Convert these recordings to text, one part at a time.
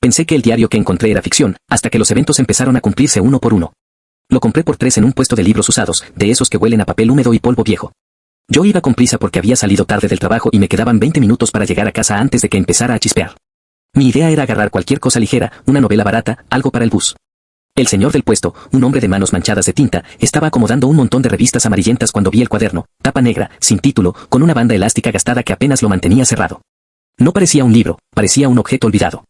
Pensé que el diario que encontré era ficción, hasta que los eventos empezaron a cumplirse uno por uno. Lo compré por 3 en un puesto de libros usados, de esos que huelen a papel húmedo y polvo viejo. Yo iba con prisa porque había salido tarde del trabajo y me quedaban 20 minutos para llegar a casa antes de que empezara a chispear. Mi idea era agarrar cualquier cosa ligera, una novela barata, algo para el bus. El señor del puesto, un hombre de manos manchadas de tinta, estaba acomodando un montón de revistas amarillentas cuando vi el cuaderno, tapa negra, sin título, con una banda elástica gastada que apenas lo mantenía cerrado. No parecía un libro, parecía un objeto olvidado.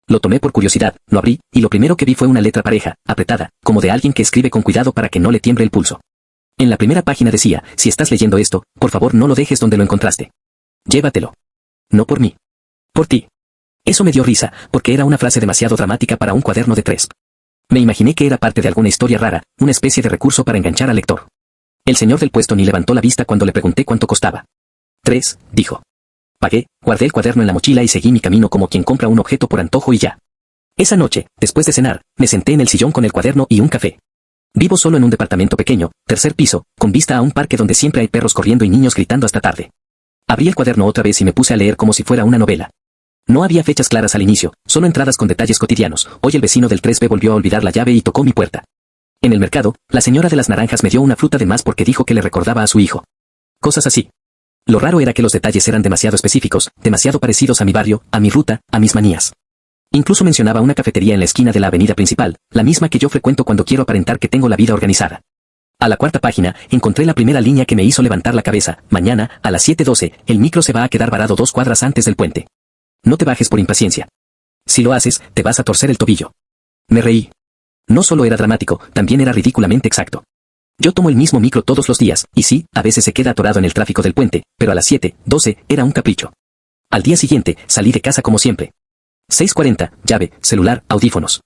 Lo tomé por curiosidad, lo abrí, y lo primero que vi fue una letra pareja, apretada, como de alguien que escribe con cuidado para que no le tiemble el pulso. En la primera página decía, si estás leyendo esto, por favor no lo dejes donde lo encontraste. Llévatelo. No por mí. Por ti. Eso me dio risa, porque era una frase demasiado dramática para un cuaderno de 3. Me imaginé que era parte de alguna historia rara, una especie de recurso para enganchar al lector. El señor del puesto ni levantó la vista cuando le pregunté cuánto costaba. 3, dijo. Pagué, guardé el cuaderno en la mochila y seguí mi camino como quien compra un objeto por antojo y ya. Esa noche, después de cenar, me senté en el sillón con el cuaderno y un café. Vivo solo en un departamento pequeño, 3er piso, con vista a un parque donde siempre hay perros corriendo y niños gritando hasta tarde. Abrí el cuaderno otra vez y me puse a leer como si fuera una novela. No había fechas claras al inicio, solo entradas con detalles cotidianos. Hoy el vecino del 3B volvió a olvidar la llave y tocó mi puerta. En el mercado, la señora de las naranjas me dio una fruta de más porque dijo que le recordaba a su hijo. Cosas así. Lo raro era que los detalles eran demasiado específicos, demasiado parecidos a mi barrio, a mi ruta, a mis manías. Incluso mencionaba una cafetería en la esquina de la avenida principal, la misma que yo frecuento cuando quiero aparentar que tengo la vida organizada. A la 4ª página, encontré la primera línea que me hizo levantar la cabeza. Mañana, a las 7:12, el micro se va a quedar varado 2 cuadras antes del puente. No te bajes por impaciencia. Si lo haces, te vas a torcer el tobillo. Me reí. No solo era dramático, también era ridículamente exacto. Yo tomo el mismo micro todos los días, y sí, a veces se queda atorado en el tráfico del puente, pero a las 7:12 era un capricho. Al día siguiente, salí de casa como siempre. 6:40, llave, celular, audífonos.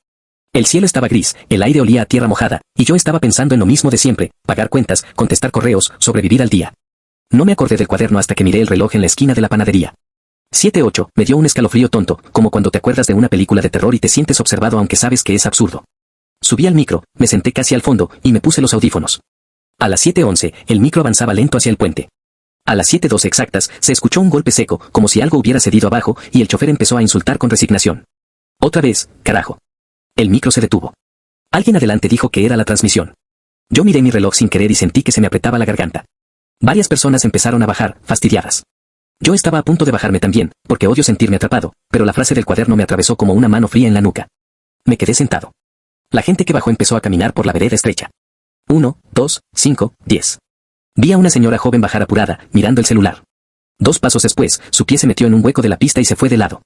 El cielo estaba gris, el aire olía a tierra mojada, y yo estaba pensando en lo mismo de siempre, pagar cuentas, contestar correos, sobrevivir al día. No me acordé del cuaderno hasta que miré el reloj en la esquina de la panadería. 7:08, me dio un escalofrío tonto, como cuando te acuerdas de una película de terror y te sientes observado aunque sabes que es absurdo. Subí al micro, me senté casi al fondo, y me puse los audífonos. A las 7:11, el micro avanzaba lento hacia el puente. A las 7:12 exactas, se escuchó un golpe seco, como si algo hubiera cedido abajo, y el chofer empezó a insultar con resignación. Otra vez, carajo. El micro se detuvo. Alguien adelante dijo que era la transmisión. Yo miré mi reloj sin querer y sentí que se me apretaba la garganta. Varias personas empezaron a bajar, fastidiadas. Yo estaba a punto de bajarme también, porque odio sentirme atrapado, pero la frase del cuaderno me atravesó como una mano fría en la nuca. Me quedé sentado. La gente que bajó empezó a caminar por la vereda estrecha. 1, 2, 5, 10. Vi a una señora joven bajar apurada, mirando el celular. 2 pasos después, su pie se metió en un hueco de la pista y se fue de lado.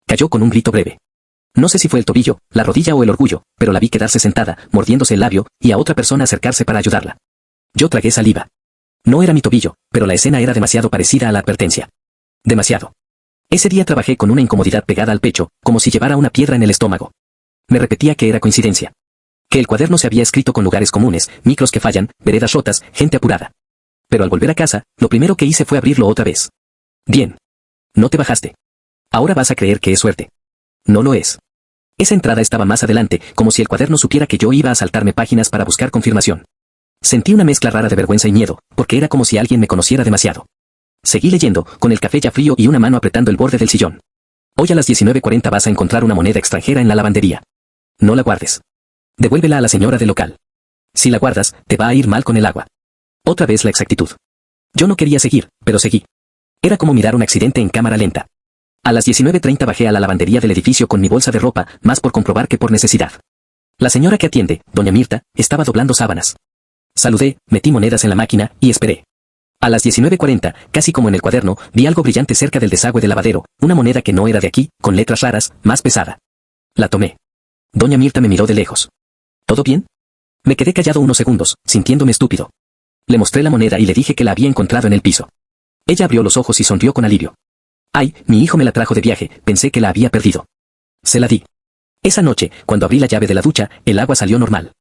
Cayó con un grito breve. No sé si fue el tobillo, la rodilla o el orgullo, pero la vi quedarse sentada, mordiéndose el labio, y a otra persona acercarse para ayudarla. Yo tragué saliva. No era mi tobillo, pero la escena era demasiado parecida a la advertencia. Demasiado. Ese día trabajé con una incomodidad pegada al pecho, como si llevara una piedra en el estómago. Me repetía que era coincidencia. Que el cuaderno se había escrito con lugares comunes, micros que fallan, veredas rotas, gente apurada. Pero al volver a casa, lo primero que hice fue abrirlo otra vez. Bien. No te bajaste. Ahora vas a creer que es suerte. No lo es. Esa entrada estaba más adelante, como si el cuaderno supiera que yo iba a saltarme páginas para buscar confirmación. Sentí una mezcla rara de vergüenza y miedo, porque era como si alguien me conociera demasiado. Seguí leyendo, con el café ya frío y una mano apretando el borde del sillón. Hoy a las 19:40 vas a encontrar una moneda extranjera en la lavandería. No la guardes. Devuélvela a la señora del local. Si la guardas, te va a ir mal con el agua. Otra vez la exactitud. Yo no quería seguir, pero seguí. Era como mirar un accidente en cámara lenta. A las 19:30 bajé a la lavandería del edificio con mi bolsa de ropa, más por comprobar que por necesidad. La señora que atiende, doña Mirta, estaba doblando sábanas. Saludé, metí monedas en la máquina, y esperé. A las 19:40, casi como en el cuaderno, vi algo brillante cerca del desagüe del lavadero, una moneda que no era de aquí, con letras raras, más pesada. La tomé. Doña Mirta me miró de lejos. ¿Todo bien? Me quedé callado unos segundos, sintiéndome estúpido. Le mostré la moneda y le dije que la había encontrado en el piso. Ella abrió los ojos y sonrió con alivio. Ay, mi hijo me la trajo de viaje, pensé que la había perdido. Se la di. Esa noche, cuando abrí la llave de la ducha, el agua salió normal.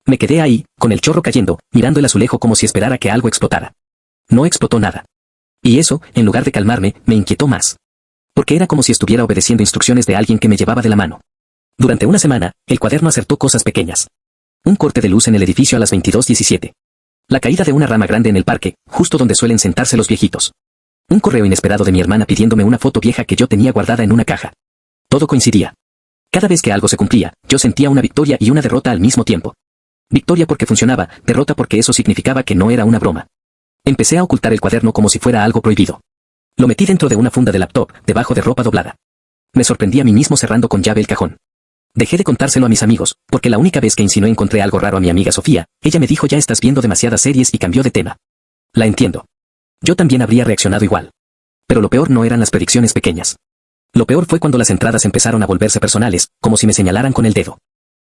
Me quedé ahí, con el chorro cayendo, mirando el azulejo como si esperara que algo explotara. No explotó nada. Y eso, en lugar de calmarme, me inquietó más. Porque era como si estuviera obedeciendo instrucciones de alguien que me llevaba de la mano. Durante una semana, el cuaderno acertó cosas pequeñas. Un corte de luz en el edificio a las 22:17. La caída de una rama grande en el parque, justo donde suelen sentarse los viejitos. Un correo inesperado de mi hermana pidiéndome una foto vieja que yo tenía guardada en una caja. Todo coincidía. Cada vez que algo se cumplía, yo sentía una victoria y una derrota al mismo tiempo. Victoria porque funcionaba, derrota porque eso significaba que no era una broma. Empecé a ocultar el cuaderno como si fuera algo prohibido. Lo metí dentro de una funda de laptop, debajo de ropa doblada. Me sorprendí a mí mismo cerrando con llave el cajón. Dejé de contárselo a mis amigos, porque la única vez que insinué encontré algo raro a mi amiga Sofía, ella me dijo ya estás viendo demasiadas series y cambió de tema. La entiendo. Yo también habría reaccionado igual. Pero lo peor no eran las predicciones pequeñas. Lo peor fue cuando las entradas empezaron a volverse personales, como si me señalaran con el dedo.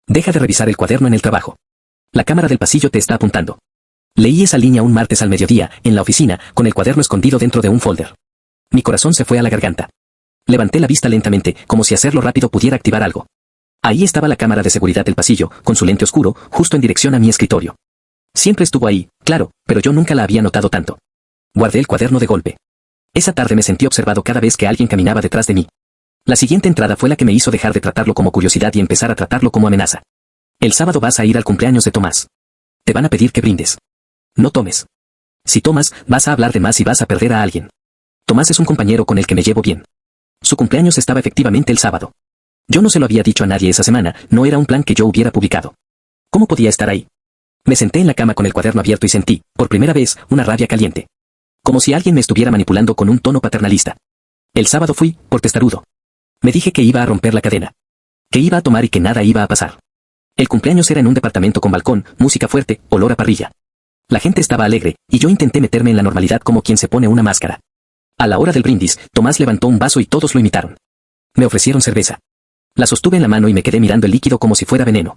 Deja de revisar el cuaderno en el trabajo. La cámara del pasillo te está apuntando. Leí esa línea un martes al mediodía, en la oficina, con el cuaderno escondido dentro de un folder. Mi corazón se fue a la garganta. Levanté la vista lentamente, como si hacerlo rápido pudiera activar algo. Ahí estaba la cámara de seguridad del pasillo, con su lente oscuro, justo en dirección a mi escritorio. Siempre estuvo ahí, claro, pero yo nunca la había notado tanto. Guardé el cuaderno de golpe. Esa tarde me sentí observado cada vez que alguien caminaba detrás de mí. La siguiente entrada fue la que me hizo dejar de tratarlo como curiosidad y empezar a tratarlo como amenaza. El sábado vas a ir al cumpleaños de Tomás. Te van a pedir que brindes. No tomes. Si tomas, vas a hablar de más y vas a perder a alguien. Tomás es un compañero con el que me llevo bien. Su cumpleaños estaba efectivamente el sábado. Yo no se lo había dicho a nadie esa semana, no era un plan que yo hubiera publicado. ¿Cómo podía estar ahí? Me senté en la cama con el cuaderno abierto y sentí, por primera vez, una rabia caliente. Como si alguien me estuviera manipulando con un tono paternalista. El sábado fui, por testarudo. Me dije que iba a romper la cadena. Que iba a tomar y que nada iba a pasar. El cumpleaños era en un departamento con balcón, música fuerte, olor a parrilla. La gente estaba alegre, y yo intenté meterme en la normalidad como quien se pone una máscara. A la hora del brindis, Tomás levantó un vaso y todos lo imitaron. Me ofrecieron cerveza. La sostuve en la mano y me quedé mirando el líquido como si fuera veneno.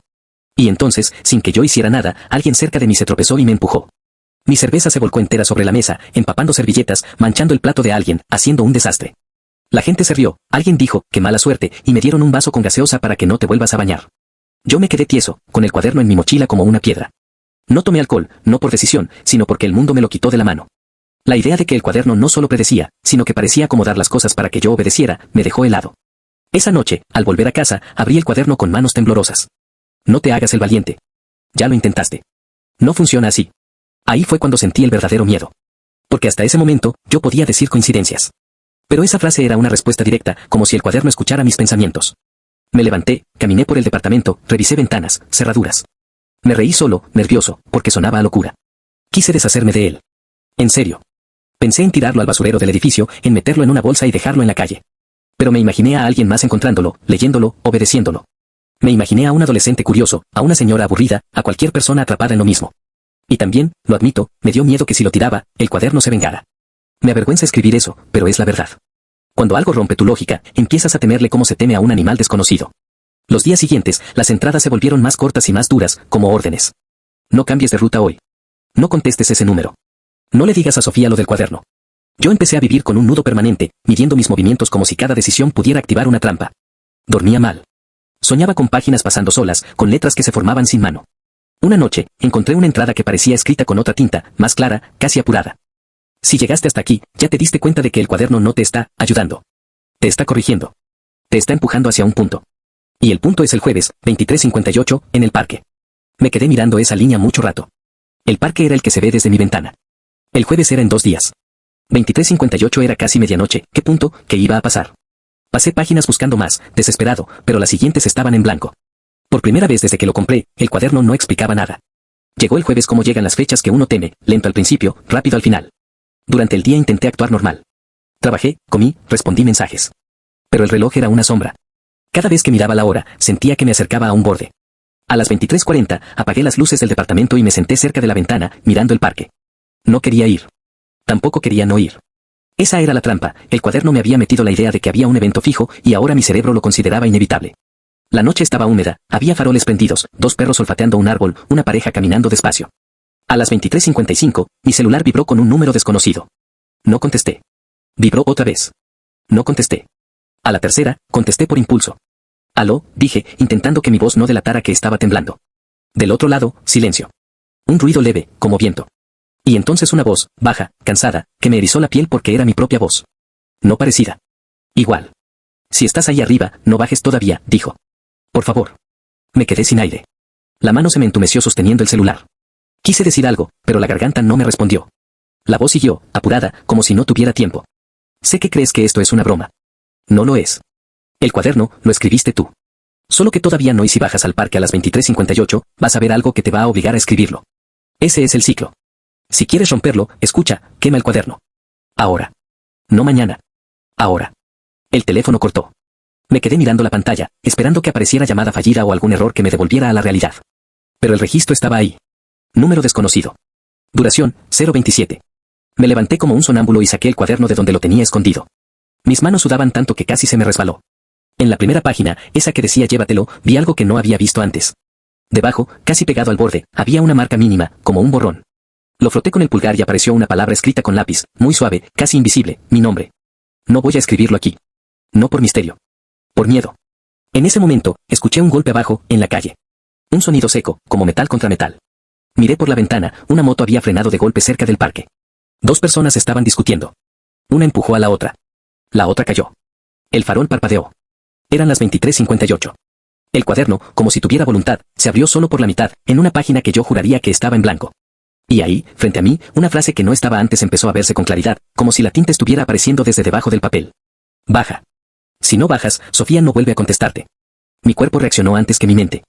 Y entonces, sin que yo hiciera nada, alguien cerca de mí se tropezó y me empujó. Mi cerveza se volcó entera sobre la mesa, empapando servilletas, manchando el plato de alguien, haciendo un desastre. La gente se rió, alguien dijo, qué mala suerte, y me dieron un vaso con gaseosa para que no te vuelvas a bañar. Yo me quedé tieso, con el cuaderno en mi mochila como una piedra. No tomé alcohol, no por decisión, sino porque el mundo me lo quitó de la mano. La idea de que el cuaderno no solo predecía, sino que parecía acomodar las cosas para que yo obedeciera, me dejó helado. Esa noche, al volver a casa, abrí el cuaderno con manos temblorosas. No te hagas el valiente. Ya lo intentaste. No funciona así. Ahí fue cuando sentí el verdadero miedo. Porque hasta ese momento, yo podía decir coincidencias. Pero esa frase era una respuesta directa, como si el cuaderno escuchara mis pensamientos. Me levanté, caminé por el departamento, revisé ventanas, cerraduras. Me reí solo, nervioso, porque sonaba a locura. Quise deshacerme de él. En serio. Pensé en tirarlo al basurero del edificio, en meterlo en una bolsa y dejarlo en la calle. Pero me imaginé a alguien más encontrándolo, leyéndolo, obedeciéndolo. Me imaginé a un adolescente curioso, a una señora aburrida, a cualquier persona atrapada en lo mismo. Y también, lo admito, me dio miedo que si lo tiraba, el cuaderno se vengara. Me avergüenza escribir eso, pero es la verdad. Cuando algo rompe tu lógica, empiezas a temerle como se teme a un animal desconocido. Los días siguientes, las entradas se volvieron más cortas y más duras, como órdenes. No cambies de ruta hoy. No contestes ese número. No le digas a Sofía lo del cuaderno. Yo empecé a vivir con un nudo permanente, midiendo mis movimientos como si cada decisión pudiera activar una trampa. Dormía mal. Soñaba con páginas pasando solas, con letras que se formaban sin mano. Una noche, encontré una entrada que parecía escrita con otra tinta, más clara, casi apurada. Si llegaste hasta aquí, ya te diste cuenta de que el cuaderno no te está ayudando. Te está corrigiendo. Te está empujando hacia un punto. Y el punto es el jueves, 23:58, en el parque. Me quedé mirando esa línea mucho rato. El parque era el que se ve desde mi ventana. El jueves era en 2 días. 23:58 era casi medianoche, ¿qué punto? ¿Qué iba a pasar? Pasé páginas buscando más, desesperado, pero las siguientes estaban en blanco. Por primera vez desde que lo compré, el cuaderno no explicaba nada. Llegó el jueves como llegan las fechas que uno teme, lento al principio, rápido al final. Durante el día intenté actuar normal. Trabajé, comí, respondí mensajes. Pero el reloj era una sombra. Cada vez que miraba la hora, sentía que me acercaba a un borde. A las 23:40, apagué las luces del departamento y me senté cerca de la ventana, mirando el parque. No quería ir. Tampoco quería no ir. Esa era la trampa, el cuaderno me había metido la idea de que había un evento fijo, y ahora mi cerebro lo consideraba inevitable. La noche estaba húmeda, había faroles prendidos, 2 perros olfateando un árbol, una pareja caminando despacio. A las 23:55, mi celular vibró con un número desconocido. No contesté. Vibró otra vez. No contesté. A la tercera, contesté por impulso. Aló, dije, intentando que mi voz no delatara que estaba temblando. Del otro lado, silencio. Un ruido leve, como viento. Y entonces una voz, baja, cansada, que me erizó la piel porque era mi propia voz. No parecida. Igual. Si estás ahí arriba, no bajes todavía, dijo. Por favor. Me quedé sin aire. La mano se me entumeció sosteniendo el celular. Quise decir algo, pero la garganta no me respondió. La voz siguió, apurada, como si no tuviera tiempo. Sé que crees que esto es una broma. No lo es. El cuaderno, lo escribiste tú. Solo que todavía no, y si bajas al parque a las 23:58, vas a ver algo que te va a obligar a escribirlo. Ese es el ciclo. Si quieres romperlo, escucha, quema el cuaderno. Ahora. No mañana. Ahora. El teléfono cortó. Me quedé mirando la pantalla, esperando que apareciera llamada fallida o algún error que me devolviera a la realidad. Pero el registro estaba ahí. Número desconocido. Duración, 0:27. Me levanté como un sonámbulo y saqué el cuaderno de donde lo tenía escondido. Mis manos sudaban tanto que casi se me resbaló. En la primera página, esa que decía llévatelo, vi algo que no había visto antes. Debajo, casi pegado al borde, había una marca mínima, como un borrón. Lo froté con el pulgar y apareció una palabra escrita con lápiz, muy suave, casi invisible, mi nombre. No voy a escribirlo aquí. No por misterio. Por miedo. En ese momento, escuché un golpe abajo, en la calle. Un sonido seco, como metal contra metal. Miré por la ventana, una moto había frenado de golpe cerca del parque. 2 personas estaban discutiendo. Una empujó a la otra. La otra cayó. El farol parpadeó. Eran las 23:58. El cuaderno, como si tuviera voluntad, se abrió solo por la mitad, en una página que yo juraría que estaba en blanco. Y ahí, frente a mí, una frase que no estaba antes empezó a verse con claridad, como si la tinta estuviera apareciendo desde debajo del papel. Baja. Si no bajas, Sofía no vuelve a contestarte. Mi cuerpo reaccionó antes que mi mente.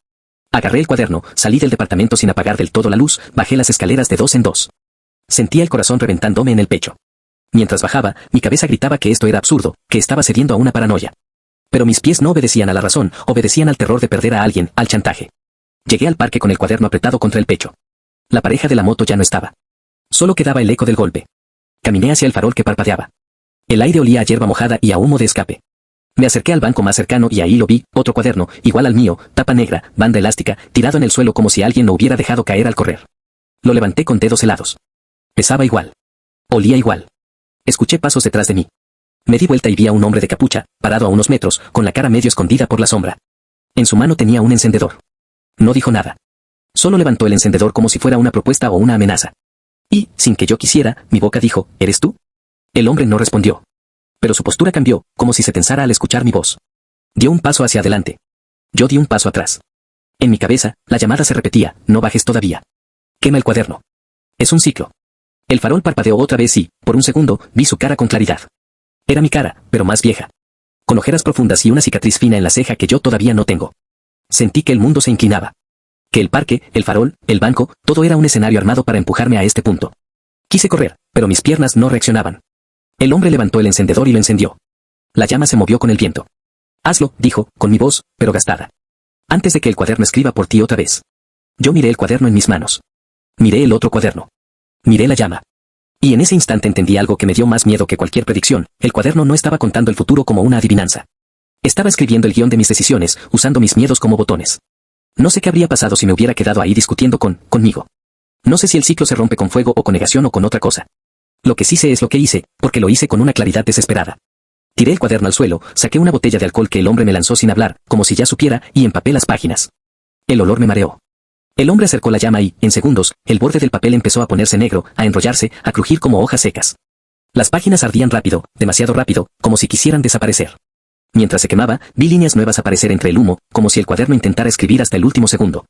Agarré el cuaderno, salí del departamento sin apagar del todo la luz, bajé las escaleras de 2 en 2. Sentía el corazón reventándome en el pecho. Mientras bajaba, mi cabeza gritaba que esto era absurdo, que estaba cediendo a una paranoia. Pero mis pies no obedecían a la razón, obedecían al terror de perder a alguien, al chantaje. Llegué al parque con el cuaderno apretado contra el pecho. La pareja de la moto ya no estaba. Solo quedaba el eco del golpe. Caminé hacia el farol que parpadeaba. El aire olía a hierba mojada y a humo de escape. Me acerqué al banco más cercano y ahí lo vi, otro cuaderno, igual al mío, tapa negra, banda elástica, tirado en el suelo como si alguien lo hubiera dejado caer al correr. Lo levanté con dedos helados. Pesaba igual. Olía igual. Escuché pasos detrás de mí. Me di vuelta y vi a un hombre de capucha, parado a unos metros, con la cara medio escondida por la sombra. En su mano tenía un encendedor. No dijo nada. Solo levantó el encendedor como si fuera una propuesta o una amenaza. Y, sin que yo quisiera, mi boca dijo, ¿eres tú? El hombre no respondió. Pero su postura cambió, como si se tensara al escuchar mi voz. Dio un paso hacia adelante. Yo di un paso atrás. En mi cabeza, la llamada se repetía, no bajes todavía. Quema el cuaderno. Es un ciclo. El farol parpadeó otra vez y, por un segundo, vi su cara con claridad. Era mi cara, pero más vieja. Con ojeras profundas y una cicatriz fina en la ceja que yo todavía no tengo. Sentí que el mundo se inclinaba. Que el parque, el farol, el banco, todo era un escenario armado para empujarme a este punto. Quise correr, pero mis piernas no reaccionaban. El hombre levantó el encendedor y lo encendió. La llama se movió con el viento. Hazlo, dijo, con mi voz, pero gastada. Antes de que el cuaderno escriba por ti otra vez. Yo miré el cuaderno en mis manos. Miré el otro cuaderno. Miré la llama. Y en ese instante entendí algo que me dio más miedo que cualquier predicción. El cuaderno no estaba contando el futuro como una adivinanza. Estaba escribiendo el guión de mis decisiones, usando mis miedos como botones. No sé qué habría pasado si me hubiera quedado ahí discutiendo conmigo. No sé si el ciclo se rompe con fuego o con negación o con otra cosa. Lo que sí sé es lo que hice, porque lo hice con una claridad desesperada. Tiré el cuaderno al suelo, saqué una botella de alcohol que el hombre me lanzó sin hablar, como si ya supiera, y empapé las páginas. El olor me mareó. El hombre acercó la llama y, en segundos, el borde del papel empezó a ponerse negro, a enrollarse, a crujir como hojas secas. Las páginas ardían rápido, demasiado rápido, como si quisieran desaparecer. Mientras se quemaba, vi líneas nuevas aparecer entre el humo, como si el cuaderno intentara escribir hasta el último segundo.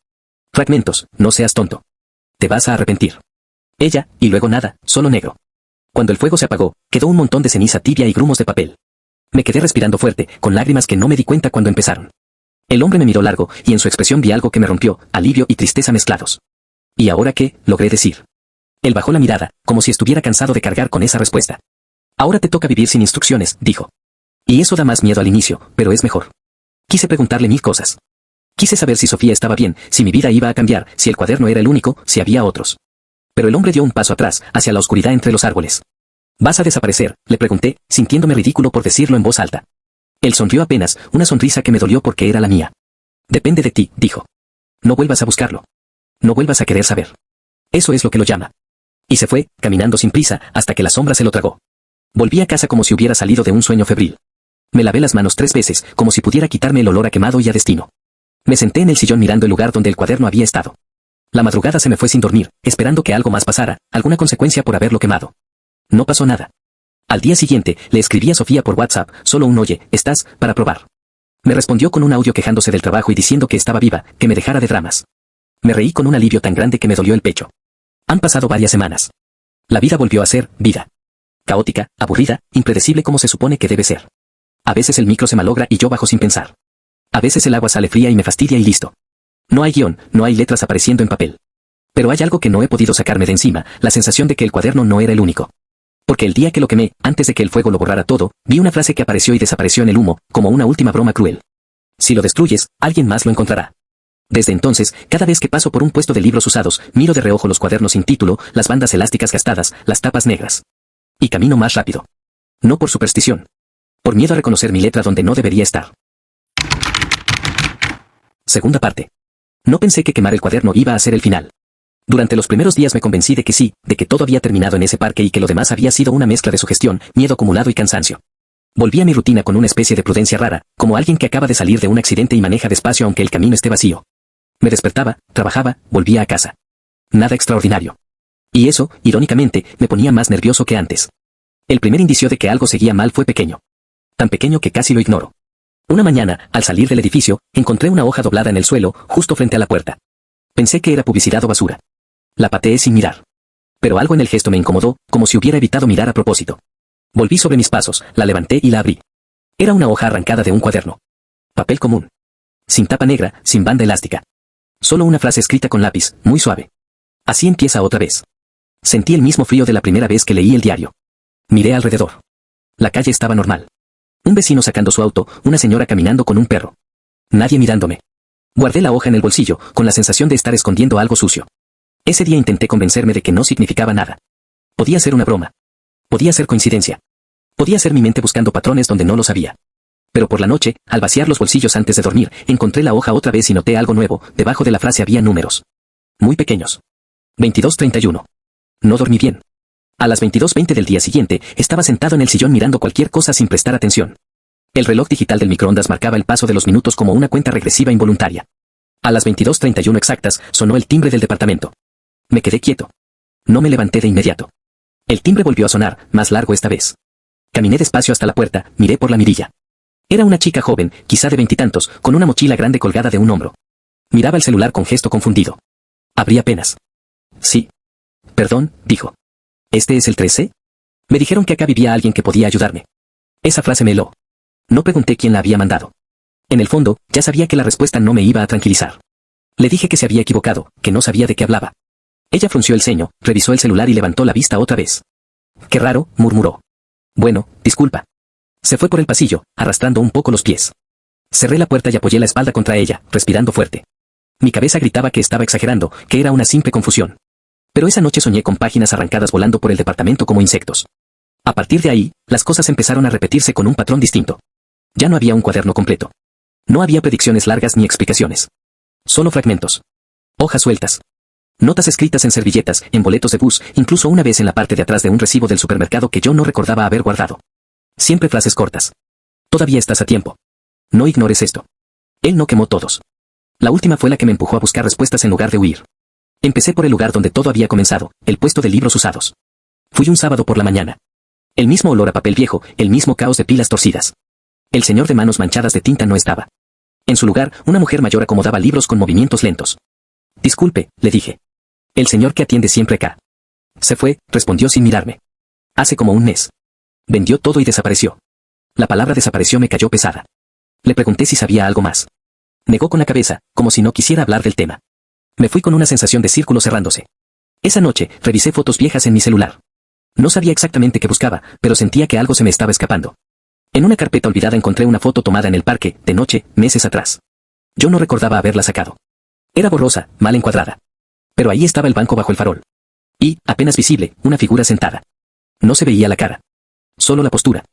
Fragmentos, no seas tonto. Te vas a arrepentir. Ella, y luego nada, solo negro. Cuando el fuego se apagó, quedó un montón de ceniza tibia y grumos de papel. Me quedé respirando fuerte, con lágrimas que no me di cuenta cuando empezaron. El hombre me miró largo, y en su expresión vi algo que me rompió, alivio y tristeza mezclados. ¿Y ahora qué?, logré decir. Él bajó la mirada, como si estuviera cansado de cargar con esa respuesta. Ahora te toca vivir sin instrucciones, dijo. Y eso da más miedo al inicio, pero es mejor. Quise preguntarle 1000 cosas. Quise saber si Sofía estaba bien, si mi vida iba a cambiar, si el cuaderno era el único, si había otros. Pero el hombre dio un paso atrás, hacia la oscuridad entre los árboles. ¿Vas a desaparecer?, le pregunté, sintiéndome ridículo por decirlo en voz alta. Él sonrió apenas, una sonrisa que me dolió porque era la mía. Depende de ti, dijo. No vuelvas a buscarlo. No vuelvas a querer saber. Eso es lo que lo llama. Y se fue, caminando sin prisa, hasta que la sombra se lo tragó. Volví a casa como si hubiera salido de un sueño febril. Me lavé las manos 3 veces, como si pudiera quitarme el olor a quemado y a destino. Me senté en el sillón mirando el lugar donde el cuaderno había estado. La madrugada se me fue sin dormir, esperando que algo más pasara, alguna consecuencia por haberlo quemado. No pasó nada. Al día siguiente, le escribí a Sofía por WhatsApp, solo un oye, ¿estás?, para probar. Me respondió con un audio quejándose del trabajo y diciendo que estaba viva, que me dejara de dramas. Me reí con un alivio tan grande que me dolió el pecho. Han pasado varias semanas. La vida volvió a ser vida. Caótica, aburrida, impredecible como se supone que debe ser. A veces el micro se malogra y yo bajo sin pensar. A veces el agua sale fría y me fastidia y listo. No hay guión, no hay letras apareciendo en papel. Pero hay algo que no he podido sacarme de encima, la sensación de que el cuaderno no era el único. Porque el día que lo quemé, antes de que el fuego lo borrara todo, vi una frase que apareció y desapareció en el humo, como una última broma cruel. Si lo destruyes, alguien más lo encontrará. Desde entonces, cada vez que paso por un puesto de libros usados, miro de reojo los cuadernos sin título, las bandas elásticas gastadas, las tapas negras. Y camino más rápido. No por superstición. Por miedo a reconocer mi letra donde no debería estar. Segunda parte. No pensé que quemar el cuaderno iba a ser el final. Durante los primeros días me convencí de que sí, de que todo había terminado en ese parque y que lo demás había sido una mezcla de sugestión, miedo acumulado y cansancio. Volví a mi rutina con una especie de prudencia rara, como alguien que acaba de salir de un accidente y maneja despacio aunque el camino esté vacío. Me despertaba, trabajaba, volvía a casa. Nada extraordinario. Y eso, irónicamente, me ponía más nervioso que antes. El primer indicio de que algo seguía mal fue pequeño. Tan pequeño que casi lo ignoro. Una mañana, al salir del edificio, encontré una hoja doblada en el suelo, justo frente a la puerta. Pensé que era publicidad o basura. La pateé sin mirar. Pero algo en el gesto me incomodó, como si hubiera evitado mirar a propósito. Volví sobre mis pasos, la levanté y la abrí. Era una hoja arrancada de un cuaderno. Papel común. Sin tapa negra, sin banda elástica. Solo una frase escrita con lápiz, muy suave. Así empieza otra vez. Sentí el mismo frío de la primera vez que leí el diario. Miré alrededor. La calle estaba normal. Un vecino sacando su auto, una señora caminando con un perro. Nadie mirándome. Guardé la hoja en el bolsillo, con la sensación de estar escondiendo algo sucio. Ese día intenté convencerme de que no significaba nada. Podía ser una broma. Podía ser coincidencia. Podía ser mi mente buscando patrones donde no los había. Pero por la noche, al vaciar los bolsillos antes de dormir, encontré la hoja otra vez y noté algo nuevo. Debajo de la frase había números. Muy pequeños. 22:31. No dormí bien. A las 22:20 del día siguiente, estaba sentado en el sillón mirando cualquier cosa sin prestar atención. El reloj digital del microondas marcaba el paso de los minutos como una cuenta regresiva involuntaria. A las 22:31 exactas, sonó el timbre del departamento. Me quedé quieto. No me levanté de inmediato. El timbre volvió a sonar, más largo esta vez. Caminé despacio hasta la puerta, miré por la mirilla. Era una chica joven, quizá de veintitantos, con una mochila grande colgada de un hombro. Miraba el celular con gesto confundido. Abrí apenas. Sí. Perdón, dijo. ¿Este es el 13? Me dijeron que acá vivía alguien que podía ayudarme. Esa frase me heló. No pregunté quién la había mandado. En el fondo, ya sabía que la respuesta no me iba a tranquilizar. Le dije que se había equivocado, que no sabía de qué hablaba. Ella frunció el ceño, revisó el celular y levantó la vista otra vez. Qué raro, murmuró. Bueno, disculpa. Se fue por el pasillo, arrastrando un poco los pies. Cerré la puerta y apoyé la espalda contra ella, respirando fuerte. Mi cabeza gritaba que estaba exagerando, que era una simple confusión. Pero esa noche soñé con páginas arrancadas volando por el departamento como insectos. A partir de ahí, las cosas empezaron a repetirse con un patrón distinto. Ya no había un cuaderno completo. No había predicciones largas ni explicaciones. Solo fragmentos. Hojas sueltas. Notas escritas en servilletas, en boletos de bus, incluso una vez en la parte de atrás de un recibo del supermercado que yo no recordaba haber guardado. Siempre frases cortas. Todavía estás a tiempo. No ignores esto. Él no quemó todos. La última fue la que me empujó a buscar respuestas en lugar de huir. Empecé por el lugar donde todo había comenzado, el puesto de libros usados. Fui un sábado por la mañana. El mismo olor a papel viejo, el mismo caos de pilas torcidas. El señor de manos manchadas de tinta no estaba. En su lugar, una mujer mayor acomodaba libros con movimientos lentos. Disculpe, le dije. El señor que atiende siempre acá. Se fue, respondió sin mirarme. Hace como un mes. Vendió todo y desapareció. La palabra desapareció me cayó pesada. Le pregunté si sabía algo más. Negó con la cabeza, como si no quisiera hablar del tema. Me fui con una sensación de círculo cerrándose. Esa noche, revisé fotos viejas en mi celular. No sabía exactamente qué buscaba, pero sentía que algo se me estaba escapando. En una carpeta olvidada encontré una foto tomada en el parque, de noche, meses atrás. Yo no recordaba haberla sacado. Era borrosa, mal encuadrada. Pero ahí estaba el banco bajo el farol. Y, apenas visible, una figura sentada. No se veía la cara. Solo la postura.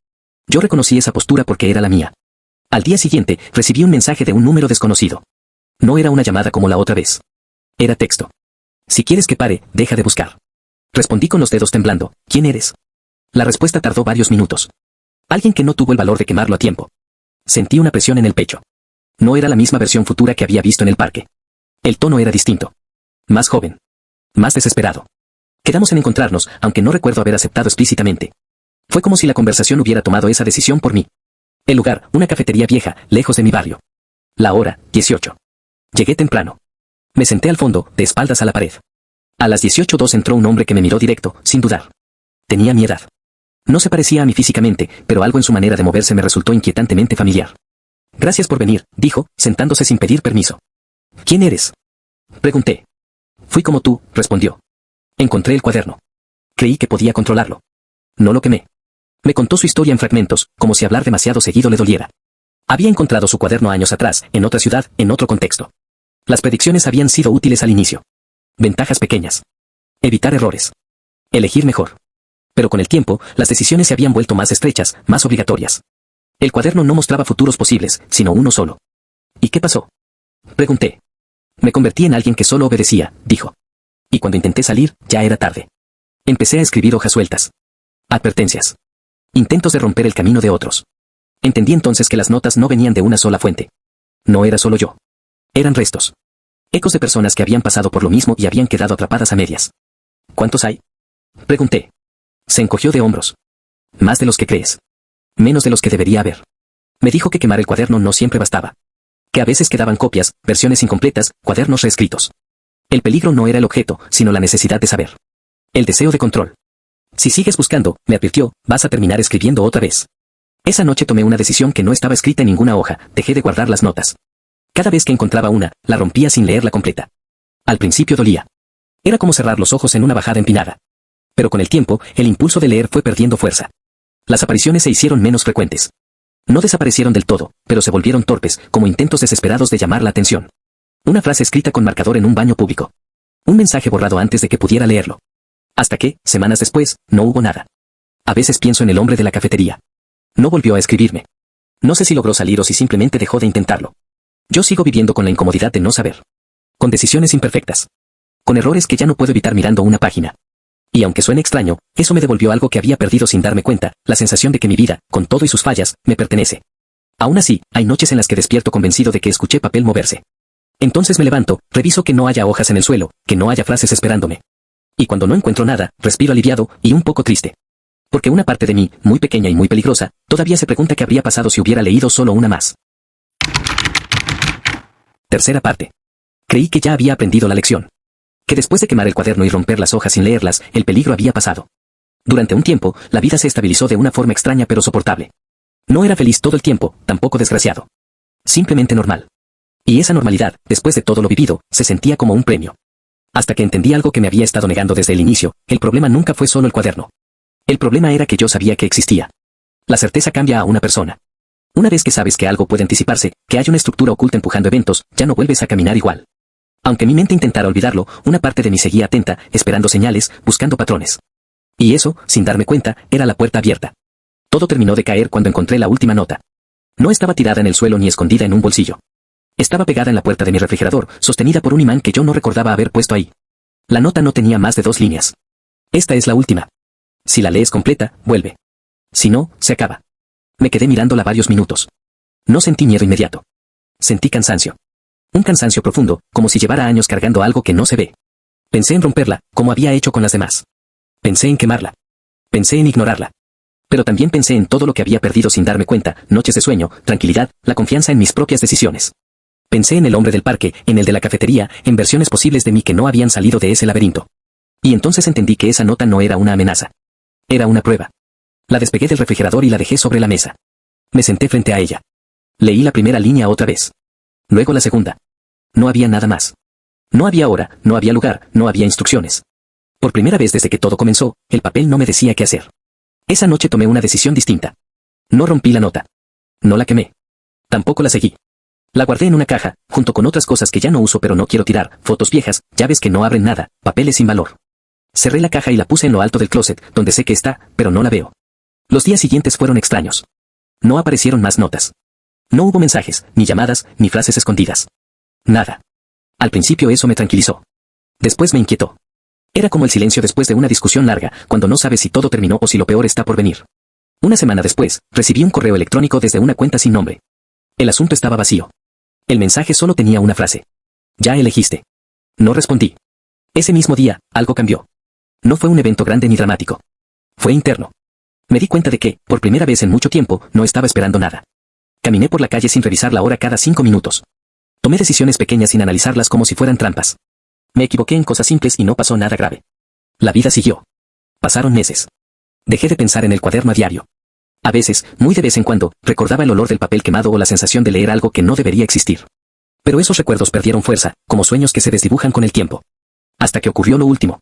Yo reconocí esa postura porque era la mía. Al día siguiente, recibí un mensaje de un número desconocido. No era una llamada como la otra vez. Era texto. Si quieres que pare, deja de buscar. Respondí con los dedos temblando. ¿Quién eres? La respuesta tardó varios minutos. Alguien que no tuvo el valor de quemarlo a tiempo. Sentí una presión en el pecho. No era la misma versión futura que había visto en el parque. El tono era distinto. Más joven. Más desesperado. Quedamos en encontrarnos, aunque no recuerdo haber aceptado explícitamente. Fue como si la conversación hubiera tomado esa decisión por mí. El lugar, una cafetería vieja, lejos de mi barrio. La hora, 18. Llegué temprano. Me senté al fondo, de espaldas a la pared. A las 18:02 entró un hombre que me miró directo, sin dudar. Tenía mi edad. No se parecía a mí físicamente, pero algo en su manera de moverse me resultó inquietantemente familiar. Gracias por venir, dijo, sentándose sin pedir permiso. ¿Quién eres? Pregunté. Fui como tú, respondió. Encontré el cuaderno. Creí que podía controlarlo. No lo quemé. Me contó su historia en fragmentos, como si hablar demasiado seguido le doliera. Había encontrado su cuaderno años atrás, en otra ciudad, en otro contexto. Las predicciones habían sido útiles al inicio. Ventajas pequeñas. Evitar errores. Elegir mejor. Pero con el tiempo, las decisiones se habían vuelto más estrechas, más obligatorias. El cuaderno no mostraba futuros posibles, sino uno solo. ¿Y qué pasó? Pregunté. Me convertí en alguien que solo obedecía, dijo. Y cuando intenté salir, ya era tarde. Empecé a escribir hojas sueltas. Advertencias. Intentos de romper el camino de otros. Entendí entonces que las notas no venían de una sola fuente. No era solo yo. Eran restos. Ecos de personas que habían pasado por lo mismo y habían quedado atrapadas a medias. ¿Cuántos hay? Pregunté. Se encogió de hombros. Más de los que crees. Menos de los que debería haber. Me dijo que quemar el cuaderno no siempre bastaba. Que a veces quedaban copias, versiones incompletas, cuadernos reescritos. El peligro no era el objeto, sino la necesidad de saber. El deseo de control. Si sigues buscando, me advirtió, vas a terminar escribiendo otra vez. Esa noche tomé una decisión que no estaba escrita en ninguna hoja, dejé de guardar las notas. Cada vez que encontraba una, la rompía sin leerla completa. Al principio dolía. Era como cerrar los ojos en una bajada empinada. Pero con el tiempo, el impulso de leer fue perdiendo fuerza. Las apariciones se hicieron menos frecuentes. No desaparecieron del todo, pero se volvieron torpes, como intentos desesperados de llamar la atención. Una frase escrita con marcador en un baño público. Un mensaje borrado antes de que pudiera leerlo. Hasta que, semanas después, no hubo nada. A veces pienso en el hombre de la cafetería. No volvió a escribirme. No sé si logró salir o si simplemente dejó de intentarlo. Yo sigo viviendo con la incomodidad de no saber. Con decisiones imperfectas. Con errores que ya no puedo evitar mirando una página. Y aunque suene extraño, eso me devolvió algo que había perdido sin darme cuenta, la sensación de que mi vida, con todo y sus fallas, me pertenece. Aún así, hay noches en las que despierto convencido de que escuché papel moverse. Entonces me levanto, reviso que no haya hojas en el suelo, que no haya frases esperándome. Y cuando no encuentro nada, respiro aliviado y un poco triste. Porque una parte de mí, muy pequeña y muy peligrosa, todavía se pregunta qué habría pasado si hubiera leído solo una más. Tercera parte. Creí que ya había aprendido la lección. Que después de quemar el cuaderno y romper las hojas sin leerlas, el peligro había pasado. Durante un tiempo, la vida se estabilizó de una forma extraña pero soportable. No era feliz todo el tiempo, tampoco desgraciado. Simplemente normal. Y esa normalidad, después de todo lo vivido, se sentía como un premio. Hasta que entendí algo que me había estado negando desde el inicio, el problema nunca fue solo el cuaderno. El problema era que yo sabía que existía. La certeza cambia a una persona. Una vez que sabes que algo puede anticiparse, que hay una estructura oculta empujando eventos, ya no vuelves a caminar igual. Aunque mi mente intentara olvidarlo, una parte de mí seguía atenta, esperando señales, buscando patrones. Y eso, sin darme cuenta, era la puerta abierta. Todo terminó de caer cuando encontré la última nota. No estaba tirada en el suelo ni escondida en un bolsillo. Estaba pegada en la puerta de mi refrigerador, sostenida por un imán que yo no recordaba haber puesto ahí. La nota no tenía más de 2 líneas. Esta es la última. Si la lees completa, vuelve. Si no, se acaba. Me quedé mirándola varios minutos. No sentí miedo inmediato. Sentí cansancio. Un cansancio profundo, como si llevara años cargando algo que no se ve. Pensé en romperla, como había hecho con las demás. Pensé en quemarla. Pensé en ignorarla. Pero también pensé en todo lo que había perdido sin darme cuenta, noches de sueño, tranquilidad, la confianza en mis propias decisiones. Pensé en el hombre del parque, en el de la cafetería, en versiones posibles de mí que no habían salido de ese laberinto. Y entonces entendí que esa nota no era una amenaza. Era una prueba. La despegué del refrigerador y la dejé sobre la mesa. Me senté frente a ella. Leí la primera línea otra vez. Luego la segunda. No había nada más. No había hora, no había lugar, no había instrucciones. Por primera vez desde que todo comenzó, el papel no me decía qué hacer. Esa noche tomé una decisión distinta. No rompí la nota. No la quemé. Tampoco la seguí. La guardé en una caja, junto con otras cosas que ya no uso pero no quiero tirar, fotos viejas, llaves que no abren nada, papeles sin valor. Cerré la caja y la puse en lo alto del closet, donde sé que está, pero no la veo. Los días siguientes fueron extraños. No aparecieron más notas. No hubo mensajes, ni llamadas, ni frases escondidas. Nada. Al principio eso me tranquilizó. Después me inquietó. Era como el silencio después de una discusión larga, cuando no sabes si todo terminó o si lo peor está por venir. Una semana después, recibí un correo electrónico desde una cuenta sin nombre. El asunto estaba vacío. El mensaje solo tenía una frase. Ya elegiste. No respondí. Ese mismo día, algo cambió. No fue un evento grande ni dramático. Fue interno. Me di cuenta de que, por primera vez en mucho tiempo, no estaba esperando nada. Caminé por la calle sin revisar la hora cada 5 minutos. Tomé decisiones pequeñas sin analizarlas como si fueran trampas. Me equivoqué en cosas simples y no pasó nada grave. La vida siguió. Pasaron meses. Dejé de pensar en el cuaderno a diario. A veces, muy de vez en cuando, recordaba el olor del papel quemado o la sensación de leer algo que no debería existir. Pero esos recuerdos perdieron fuerza, como sueños que se desdibujan con el tiempo. Hasta que ocurrió lo último.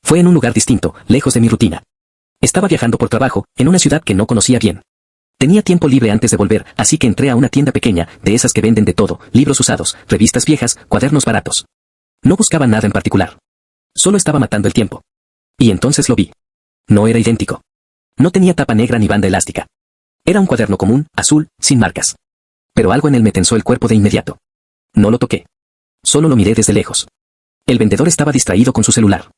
Fue en un lugar distinto, lejos de mi rutina. Estaba viajando por trabajo, en una ciudad que no conocía bien. Tenía tiempo libre antes de volver, así que entré a una tienda pequeña, de esas que venden de todo, libros usados, revistas viejas, cuadernos baratos. No buscaba nada en particular. Solo estaba matando el tiempo. Y entonces lo vi. No era idéntico. No tenía tapa negra ni banda elástica. Era un cuaderno común, azul, sin marcas. Pero algo en él me tensó el cuerpo de inmediato. No lo toqué. Solo lo miré desde lejos. El vendedor estaba distraído con su celular.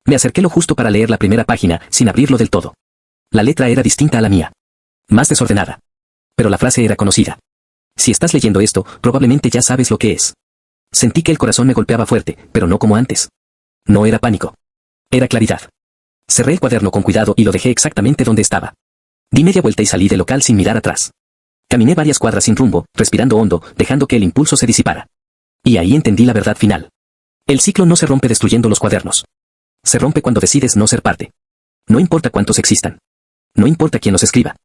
Me acerqué lo justo para leer la primera página, sin abrirlo del todo. La letra era distinta a la mía. Más desordenada. Pero la frase era conocida. Si estás leyendo esto, probablemente ya sabes lo que es. Sentí que el corazón me golpeaba fuerte, pero no como antes. No era pánico. Era claridad. Cerré el cuaderno con cuidado y lo dejé exactamente donde estaba. Di media vuelta y salí del local sin mirar atrás. Caminé varias cuadras sin rumbo, respirando hondo, dejando que el impulso se disipara. Y ahí entendí la verdad final. El ciclo no se rompe destruyendo los cuadernos. Se rompe cuando decides no ser parte. No importa cuántos existan. No importa quién los escriba.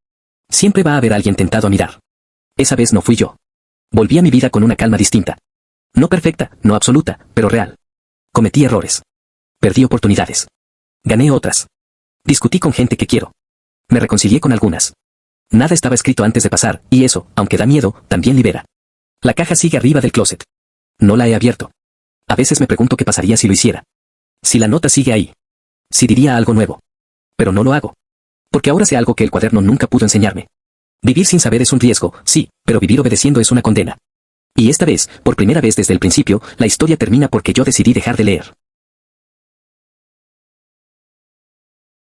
Siempre va a haber alguien tentado a mirar. Esa vez no fui yo. Volví a mi vida con una calma distinta. No perfecta, no absoluta, pero real. Cometí errores. Perdí oportunidades. Gané otras. Discutí con gente que quiero. Me reconcilié con algunas. Nada estaba escrito antes de pasar, y eso, aunque da miedo, también libera. La caja sigue arriba del closet. No la he abierto. A veces me pregunto qué pasaría si lo hiciera. Si la nota sigue ahí. Si diría algo nuevo. Pero no lo hago. Porque ahora sé algo que el cuaderno nunca pudo enseñarme. Vivir sin saber es un riesgo, sí, pero vivir obedeciendo es una condena. Y esta vez, por primera vez desde el principio, la historia termina porque yo decidí dejar de leer.